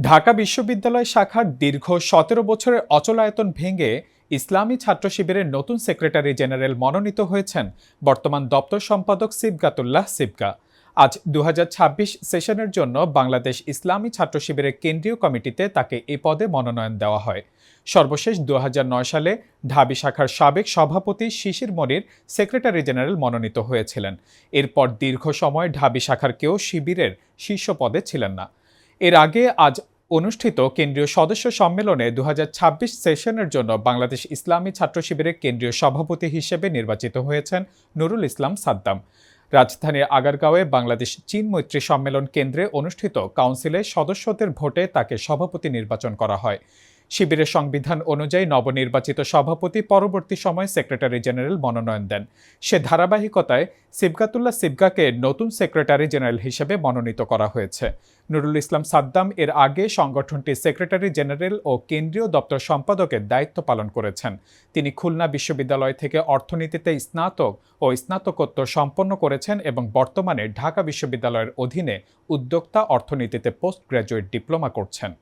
ঢাকা বিশ্ববিদ্যালয় শাখার দীর্ঘ ১৭ বছরের অচলায়তন ভেঙে ইসলামী ছাত্র শিবিরের নতুন সেক্রেটারি জেনারেল মনোনীত হয়েছেন বর্তমান দপ্তর সম্পাদক সিবগাতুল্লাহ সিবগা। আজ ২০২৬ সেশনের জন্য বাংলাদেশ ইসলামী ছাত্র শিবিরের কেন্দ্রীয় কমিটিতে তাকে এ পদে মনোনয়ন দেওয়া হয়। সর্বশেষ ২০০৯ সালে ঢাবি শাখার সাবেক সভাপতি শিশির মনির সেক্রেটারি জেনারেল মনোনীত হয়েছিলেন। এরপর দীর্ঘ সময় ঢাবি শাখার কেউ শিবিরের শীর্ষ পদে ছিলেন না। এর আগে আজ অনুষ্ঠিত কেন্দ্রীয় সদস্য সম্মেলনে ২০২৬ সেশনের জন্য বাংলাদেশ ইসলামী ছাত্র শিবিরের কেন্দ্রীয় সভাপতি হিসেবে নির্বাচিত হয়েছেন নুরুল ইসলাম সাদ্দাম। রাজধানীর আগারগাঁওয়ে বাংলাদেশ চীন মৈত্রী সম্মেলন কেন্দ্রে অনুষ্ঠিত কাউন্সিলে সদস্যদের ভোটে তাকে সভাপতি নির্বাচন করা হয়। শিবিরের সংবিধান অনুযায়ী নবনির্বাচিত সভাপতি পরবর্তী সময়ে সেক্রেটারি জেনারেল মনোনয়ন দেন। সে ধারাবাহিকতায় সিবগাতুল্লাহ সিবগাকে নতুন সেক্রেটারি জেনারেল হিসেবে মনোনীত করা হয়েছে। নুরুল ইসলাম সাদ্দাম এর আগে সংগঠনটির সেক্রেটারি জেনারেল ও কেন্দ্রীয় দপ্তর সম্পাদকের দায়িত্ব পালন করেছেন। তিনি খুলনা বিশ্ববিদ্যালয় থেকে অর্থনীতিতে স্নাতক ও স্নাতকোত্তর সম্পন্ন করেছেন এবং বর্তমানে ঢাকা বিশ্ববিদ্যালয়ের অধীনে উদ্যোক্তা অর্থনীতিতে পোস্ট গ্র্যাজুয়েট ডিপ্লোমা করছেন।